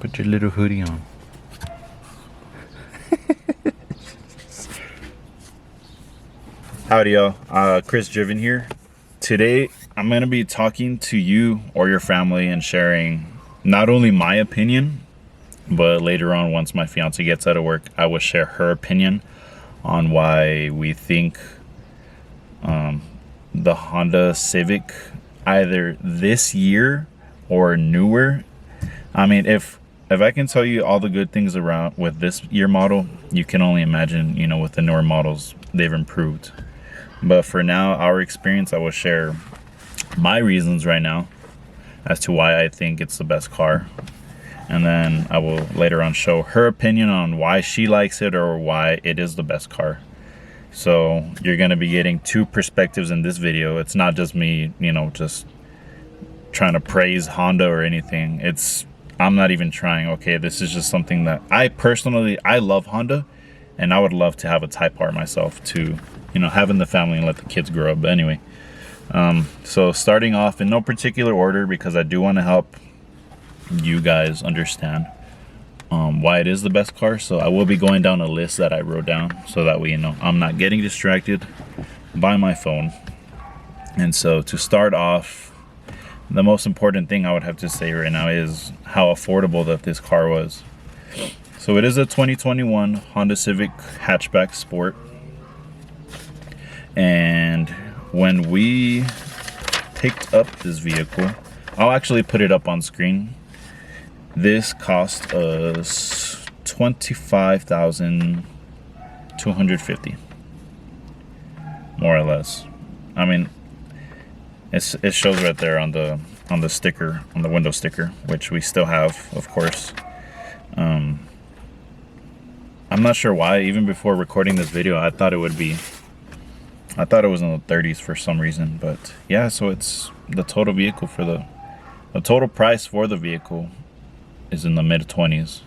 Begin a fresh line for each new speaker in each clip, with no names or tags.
Put your little hoodie on. Howdy y'all, Chris Driven here. Today I'm going to be talking to you or your family and sharing not only my opinion, but later on once my fiance gets out of work, I will share her opinion on why we think the Honda Civic either this year or newer. I mean, if I can tell you all the good things around with this year model, you can only imagine, you know, with the newer models, they've improved. But for now, our experience, I will share my reasons right now as to why I think it's the best car. And then I will later on show her opinion on why she likes it or why it is the best car. So you're going to be getting two perspectives in this video. It's not just me, you know, just trying to praise Honda or anything. I'm not even trying. Okay, this is just something that I love Honda, and I would love to have a Type R myself to, you know, have in the family and let the kids grow up. But anyway, so starting off in no particular order, because I do want to help you guys understand why it is the best car. So I will be going down a list that I wrote down so that way, you know, I'm not getting distracted by my phone. And so to start off, the most important thing I would have to say right now is how affordable that this car was. So it is a 2021 Honda Civic hatchback sport. And when we picked up this vehicle, I'll actually put it up on screen. This cost us $25,250, more or less. I mean, it shows right there on the sticker, on the window sticker, which we still have, of course. I'm not sure why. Even before recording this video, I thought it was in the 30s for some reason. But yeah, so it's the total vehicle for the total price for the vehicle is in the mid-20s.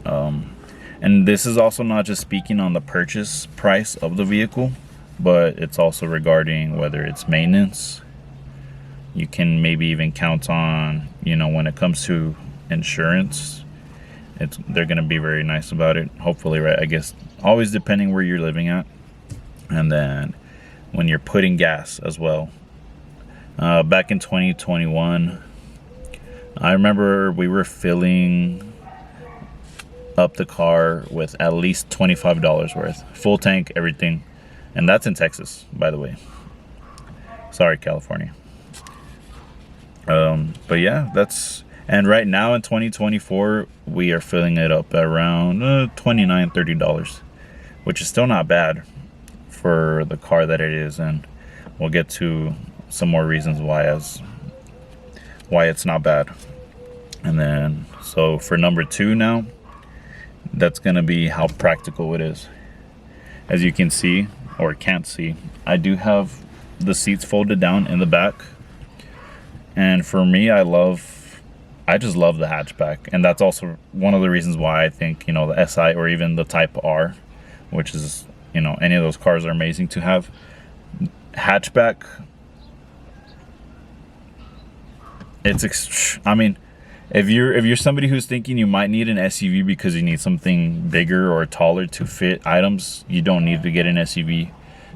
And this is also not just speaking on the purchase price of the vehicle, but it's also regarding whether it's maintenance. You can maybe even count on, you know, when it comes to insurance, they're going to be very nice about it, hopefully, right? I guess always depending where you're living at. And then when you're putting gas as well. Back in 2021, I remember we were filling up the car with at least $25 worth, full tank, everything. And that's in Texas, by the way. Sorry, California. But yeah, and right now in 2024, we are filling it up at around $29-30, which is still not bad for the car that it is. And we'll get to some more reasons why it's not bad. And then, so for number two now, that's going to be how practical it is. As you can see, or can't see, I do have the seats folded down in the back. And for me, I just love the hatchback. And that's also one of the reasons why I think, you know, the SI or even the Type R, which is, you know, any of those cars are amazing to have. Hatchback, I mean, if you're somebody who's thinking you might need an SUV because you need something bigger or taller to fit items, you don't need to get an SUV,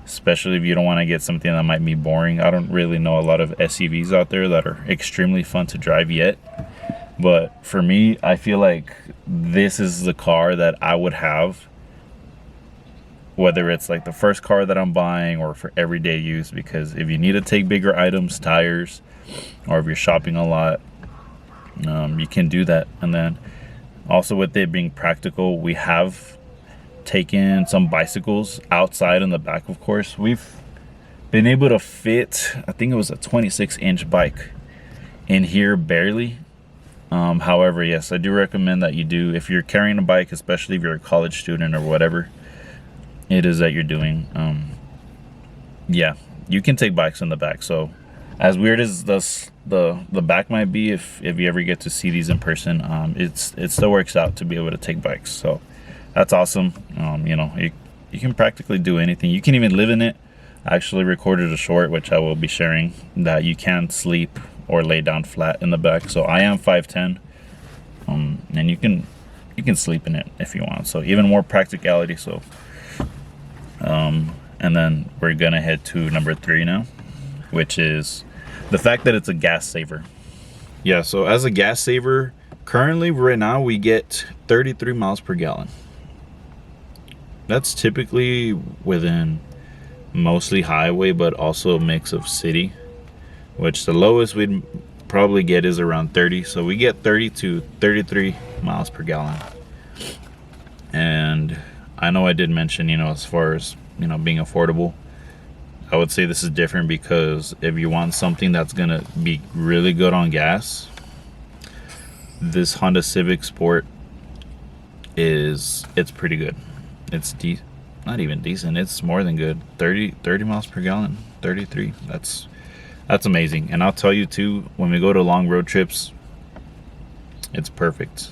especially if you don't want to get something that might be boring. I don't really know a lot of SUVs out there that are extremely fun to drive yet. But for me, I feel like this is the car that I would have, whether it's like the first car that I'm buying or for everyday use, because if you need to take bigger items, tires, or if you're shopping a lot, you can do that. And then also with it being practical, we have taken some bicycles outside in the back. Of course, we've been able to fit, I think it was a 26-inch bike in here barely. However, yes, I do recommend that you do, if you're carrying a bike, especially if you're a college student or whatever it is that you're doing, yeah, you can take bikes in the back. So as weird as the back might be, if you ever get to see these in person, it still works out to be able to take bikes. So that's awesome. You know, you can practically do anything. You can even live in it. I actually recorded a short, which I will be sharing, that you can sleep or lay down flat in the back. So I am 5'10", and you can sleep in it if you want. So even more practicality. So and then we're gonna head to number 3 now, which is the fact that it's a gas saver. Yeah, so as a gas saver, currently right now we get 33 miles per gallon. That's typically within mostly highway, but also a mix of city, which the lowest we'd probably get is around 30. So we get 30 to 33 miles per gallon. And I know I did mention, as far as, being affordable, I would say this is different, because if you want something that's gonna be really good on gas, this Honda Civic Sport it's pretty good. It's not even decent, it's more than good. 30 miles per gallon, 33. That's amazing. And I'll tell you too, when we go to long road trips, it's perfect.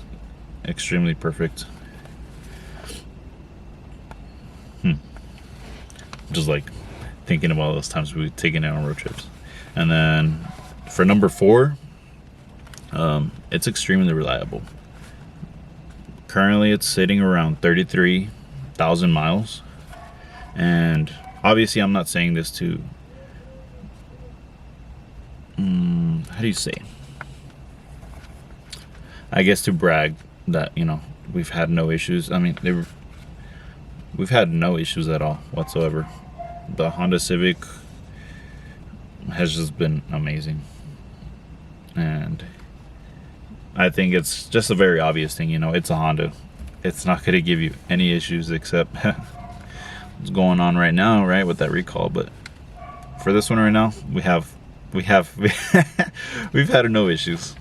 Extremely perfect. Just like thinking about those times we've taken it on road trips. And then for number 4, it's extremely reliable. Currently it's sitting around 33,000 miles. And obviously I'm not saying this to how do you say, I guess, to brag that we've had no issues. I mean, we've had no issues at all whatsoever. The Honda Civic has just been amazing, and I think it's just a very obvious thing. It's a Honda. It's not going to give you any issues except what's going on right now, right, with that recall. But for this one right now, we've had no issues.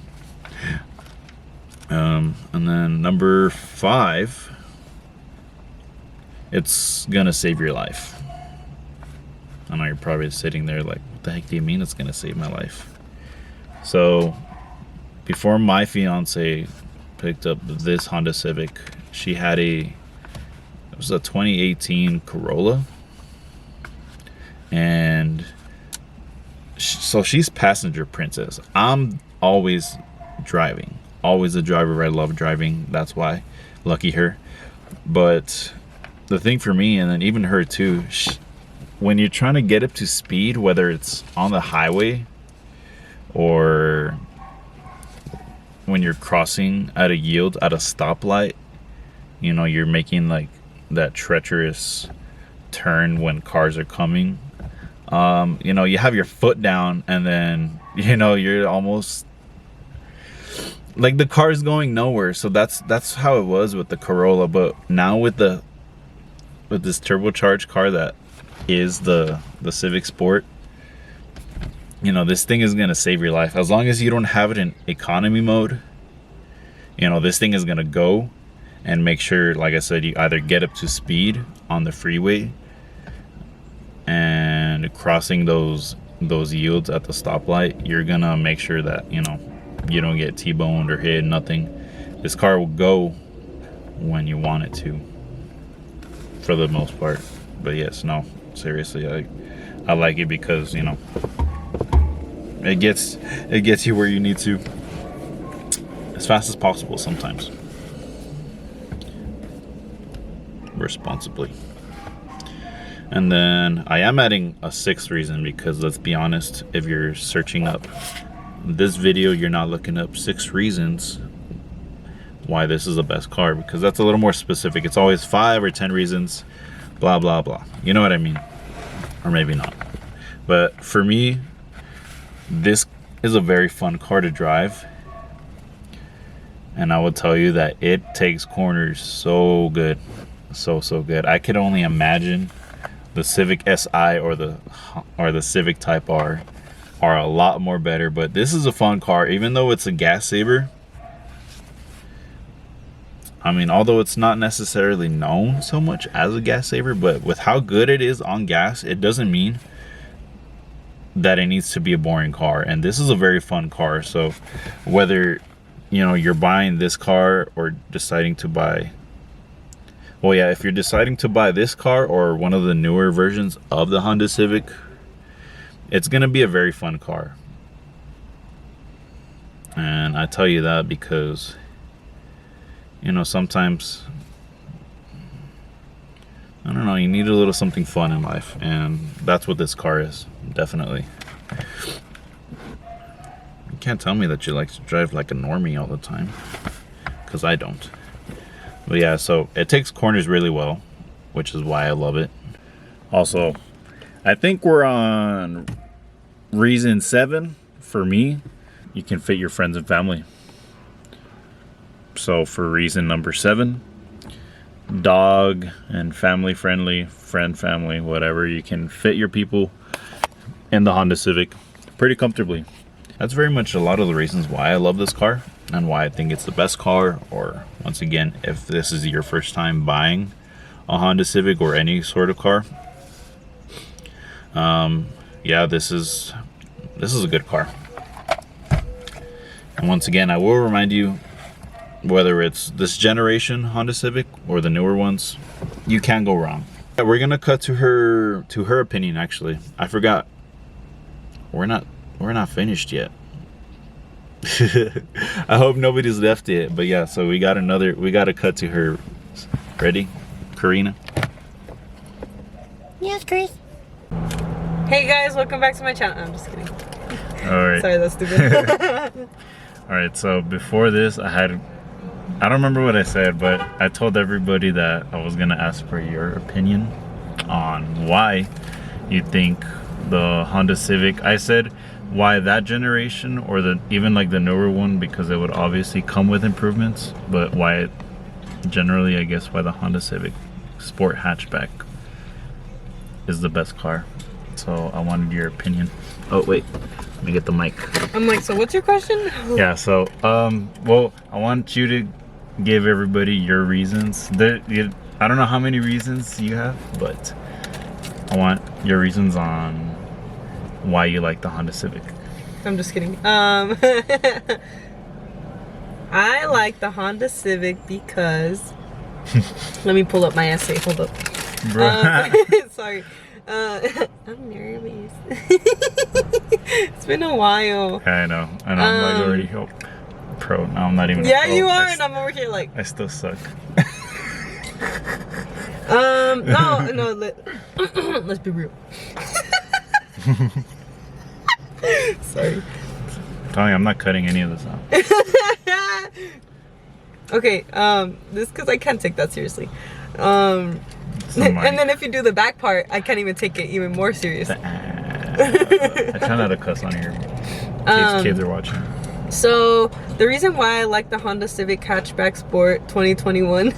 And then number 5, it's gonna save your life. I know you're probably sitting there like, what the heck do you mean it's gonna save my life? So before my fiance picked up this Honda Civic, she had it was a 2018 Corolla, and so she's passenger princess. I'm always driving, always a driver. I love driving, that's why, lucky her. But the thing for me, and then even her too, when you're trying to get up to speed, whether it's on the highway or when you're crossing at a yield at a stoplight, you're making like that treacherous turn when cars are coming, you have your foot down, and then you're almost like the car is going nowhere. So that's how it was with the Corolla. But now with this turbocharged car that is the Civic Sport, this thing is gonna save your life. As long as you don't have it in economy mode, this thing is gonna go and make sure, like I said, you either get up to speed on the freeway and crossing those yields at the stoplight. You're gonna make sure that you don't get T-boned or hit, nothing. This car will go when you want it to, for the most part. But yes, no, seriously, I like it because it gets you where you need to as fast as possible, sometimes responsibly. And then I am adding a 6th reason, because let's be honest, if you're searching up this video, you're not looking up 6 reasons why this is the best car, because that's a little more specific. It's always 5 or 10 reasons, blah blah blah, you know what I mean? Or maybe not. But for me, this is a very fun car to drive, and I will tell you that it takes corners so good, so good. I could only imagine the Civic Si or the Civic Type R are a lot more better. But this is a fun car, even though it's a gas saver. I mean, although it's not necessarily known so much as a gas saver, but with how good it is on gas, it doesn't mean that it needs to be a boring car. And this is a very fun car. So whether you're buying this car or deciding to buy, well, yeah, if you're deciding to buy this car or one of the newer versions of the Honda Civic, it's gonna be a very fun car. And I tell you that because You know, sometimes, I don't know, you need a little something fun in life, and that's what this car is, definitely. You can't tell me that you like to drive like a normie all the time, because I don't. But yeah, so it takes corners really well, which is why I love it. Also, I think we're on reason 7 for me. You can fit your friends and family. So for reason number 7, dog and family friendly, friend, family, whatever, you can fit your people in the Honda Civic pretty comfortably. That's very much a lot of the reasons why I love this car and why I think it's the best car. Or once again, if this is your first time buying a Honda Civic or any sort of car, yeah, this is a good car. And once again, I will remind you, whether it's this generation Honda Civic or the newer ones, you can't go wrong. We're gonna cut to her opinion. Actually, I forgot, we're not finished yet. I hope nobody's left it, but yeah, so we got to cut to her. Ready, Karina?
Yes, Chris. Hey guys, welcome back to my channel. I'm just kidding.
All right.
Sorry, that's stupid.
All right, so before this, I don't remember what I said, but I told everybody that I was gonna ask for your opinion on why you think the Honda Civic, I said why that generation or even like the newer one, because it would obviously come with improvements, but why it generally, I guess, why the Honda Civic Sport Hatchback is the best car. So I wanted your opinion. Oh wait, let me get the mic.
I'm like, so what's your question?
Yeah, so well, I want you to give everybody your reasons. I don't know how many reasons you have, but I want your reasons on why you like the Honda Civic.
I'm just kidding. I like the Honda Civic because let me pull up my essay. Hold up. Sorry. I'm nervous. It's been a while.
Yeah, I know. And I'm like already pro. Now I'm not even.
Yeah, you are, and I'm over here like.
I still suck.
No. Let's be real. Sorry.
Tony, I'm not cutting any of this out.
Okay. This because I can't take that seriously. And then if you do the back part, I can't even take it even more serious.
I try not to cuss on here. Kids are watching.
So the reason why I like the Honda Civic Hatchback Sport 2021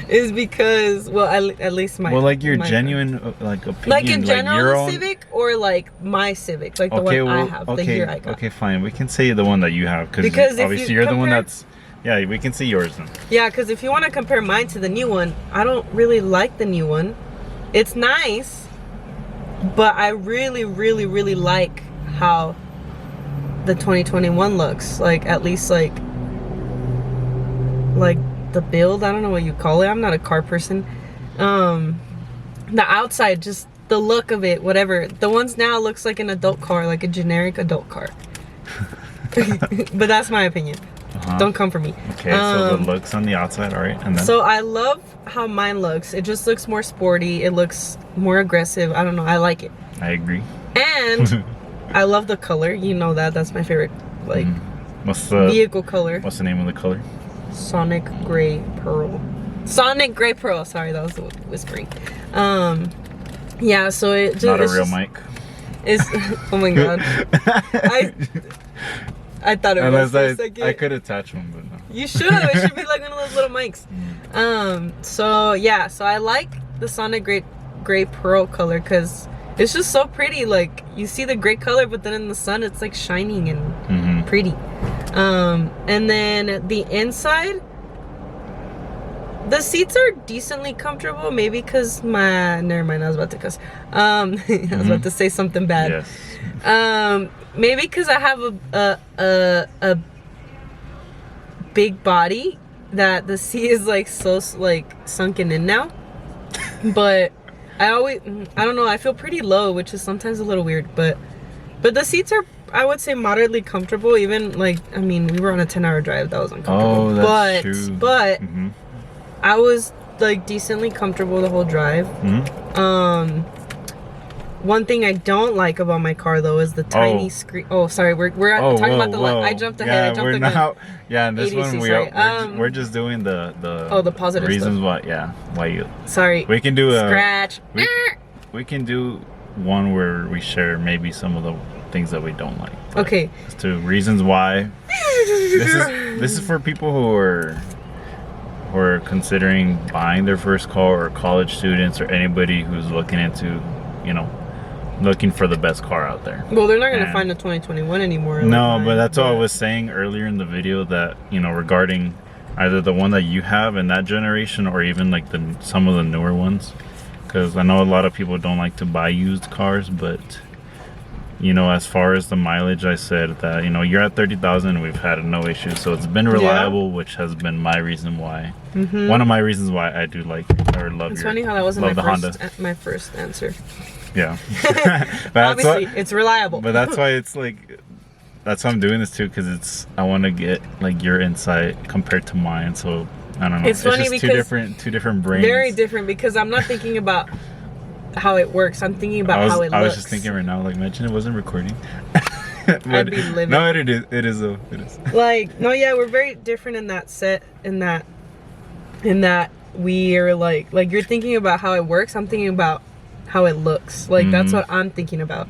is because, well, at least my.
Well, like your genuine opinion,
like in general,
like your
the
own
Civic or like my Civic, like the one I have, the year I got.
Okay, fine. We can say the one that you have because obviously you're the one that's. Yeah, we can see yours then.
Yeah, because if you want to compare mine to the new one, I don't really like the new one. It's nice, but I really, really, really like how the 2021 looks. Like, at least like the build. I don't know what you call it. I'm not a car person. The outside, just the look of it, whatever. The ones now looks like an adult car, like a generic adult car. But that's my opinion. Don't come for me.
Okay, so the looks on the outside, all right, and then.
So I love how mine looks. It just looks more sporty. It looks more aggressive. I don't know. I like it.
I agree.
And I love the color. You know that. That's my favorite, like,
what's the
vehicle color.
What's the name of the color?
Sonic Gray Pearl. Sonic Gray Pearl. Sorry, that was whispering. Yeah. So it just.
Not a real mic.
It's. Oh my god. I thought it was for a second.
I could attach one, but no.
You should. It should be like one of those little mics. So yeah, so I like the Sonic Gray Pearl color because it's just so pretty. Like, you see the gray color, but then in the sun it's like shining and pretty. And then the inside, the seats are decently comfortable. Maybe because never mind, I was about to cuss. I was about to say something bad.
Yes.
Maybe because I have a big body that the seat is like so like sunken in now. But I don't know, I feel pretty low, which is sometimes a little weird, but the seats I would say moderately comfortable. Even like, I mean, we were on a 10-hour drive. That was uncomfortable.
Oh, that's true.
But
Mm-hmm.
I was like decently comfortable the whole drive.
Mm-hmm.
One thing I don't like about my car though is the tiny screen. Oh, sorry, we're talking about the light. I jumped ahead.
Yeah, we're not. Yeah, and this
ADC,
one we're just doing the
the positive
reasons
stuff.
why you.
Sorry.
We can do a
scratch.
We can do one where we share maybe some of the things that we don't like.
Okay.
As to reasons why. This is for people who are considering buying their first car, or college students, or anybody who's looking into, looking for the best car out there.
Well, they're not going to find a 2021 anymore.
No, but that's what I was saying earlier in the video, that regarding either the one that you have in that generation, or even like some of the newer ones, because I know a lot of people don't like to buy used cars, but as far as the mileage, I said that you're at 30,000, we've had no issues, so it's been reliable, which has been my reason why. One of my reasons why I do like or love.
It's funny how that wasn't my first answer.
Yeah.
Obviously, it's reliable.
But that's why it's like, that's why I'm doing this too, because I want to get like your insight compared to mine. So I don't know.
It's funny
just
because
two different brains.
Very different, because I'm not thinking about how it works. I'm thinking about how it looks.
I was just thinking right now, like, imagine it wasn't recording.
I'd be living.
No, it is. It is though. It is.
Like, no, yeah, we're very different in that set. In that we are like you're thinking about how it works. I'm thinking about how it looks. Like, that's what I'm thinking about.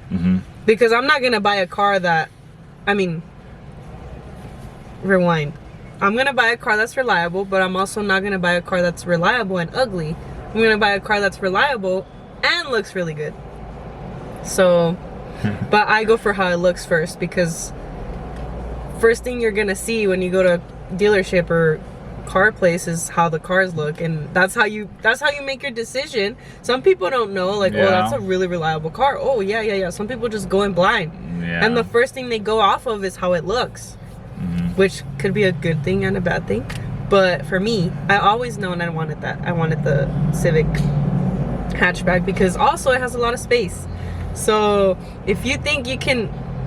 Because I'm not gonna buy a car that, rewind. I'm gonna buy a car that's reliable, but I'm also not gonna buy a car that's reliable and ugly. I'm gonna buy a car that's reliable and looks really good. So, but I go for how it looks first, because first thing you're gonna see when you go to a dealership or car place is how the cars look, and that's how you make your decision. Some people don't know, like, oh, that's a really reliable car. Oh, yeah. Some people just go in blind, and the first thing they go off of is how it looks, which could be a good thing and a bad thing. But for me, I always known I wanted that. I wanted the Civic hatchback, because also it has a lot of space. So if you think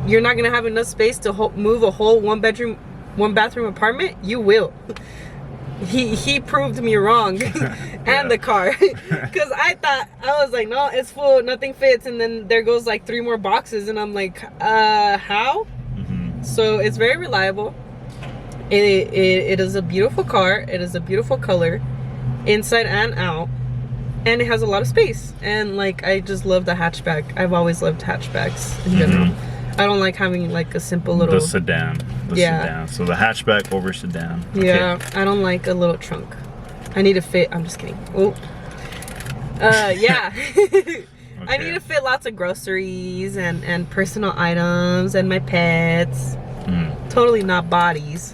you're not gonna have enough space to move a whole one bathroom apartment, you will. He proved me wrong. And the car, because I was like, no, it's full, nothing fits, and then there goes like 3 more boxes, and I'm like, how? So it's very reliable. It is a beautiful car. It is a beautiful color, inside and out, and it has a lot of space. And like, I just love the hatchback. I've always loved hatchbacks in general. I don't like having like a simple little
sedan. Sedan. So the hatchback over sedan.
Yeah, okay. I don't like a little trunk. I need to fit. I'm just kidding. Oh. Yeah. Okay. I need to fit lots of groceries and personal items and my pets. Totally not bodies.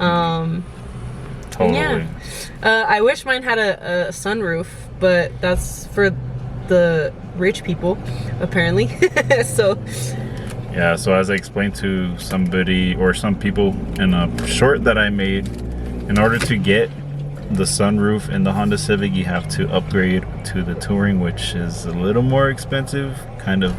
Totally. Yeah. I wish mine had a sunroof, but that's for the rich people, apparently. So.
Yeah, so as I explained to somebody or some people in a short that I made, in order to get the sunroof in the Honda Civic, you have to upgrade to the Touring, which is a little more expensive, kind of,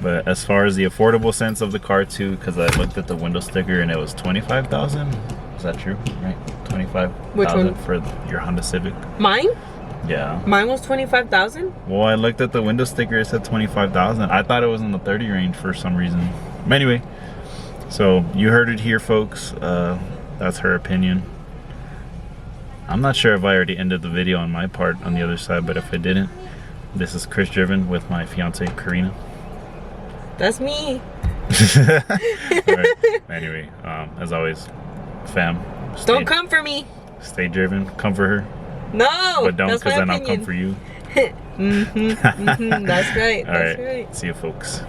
But as far as the affordable sense of the car too, because I looked at the window sticker and it was 25,000. Is that true? Right, 25,000 for your Honda Civic.
Mine?
Yeah.
Mine was 25,000?
Well, I looked at the window sticker, it said 25,000. I thought it was in the 30 range for some reason. But anyway, so you heard it here, folks. That's her opinion. I'm not sure if I already ended the video on my part on the other side, but if I didn't, this is Chris Driven with my fiance Karina.
That's me.
Right. Anyway, as always, fam,
don't come for me.
Stay driven. Come for her.
No,
but don't, because then I'll come for you.
That's right.
All right. See you, folks.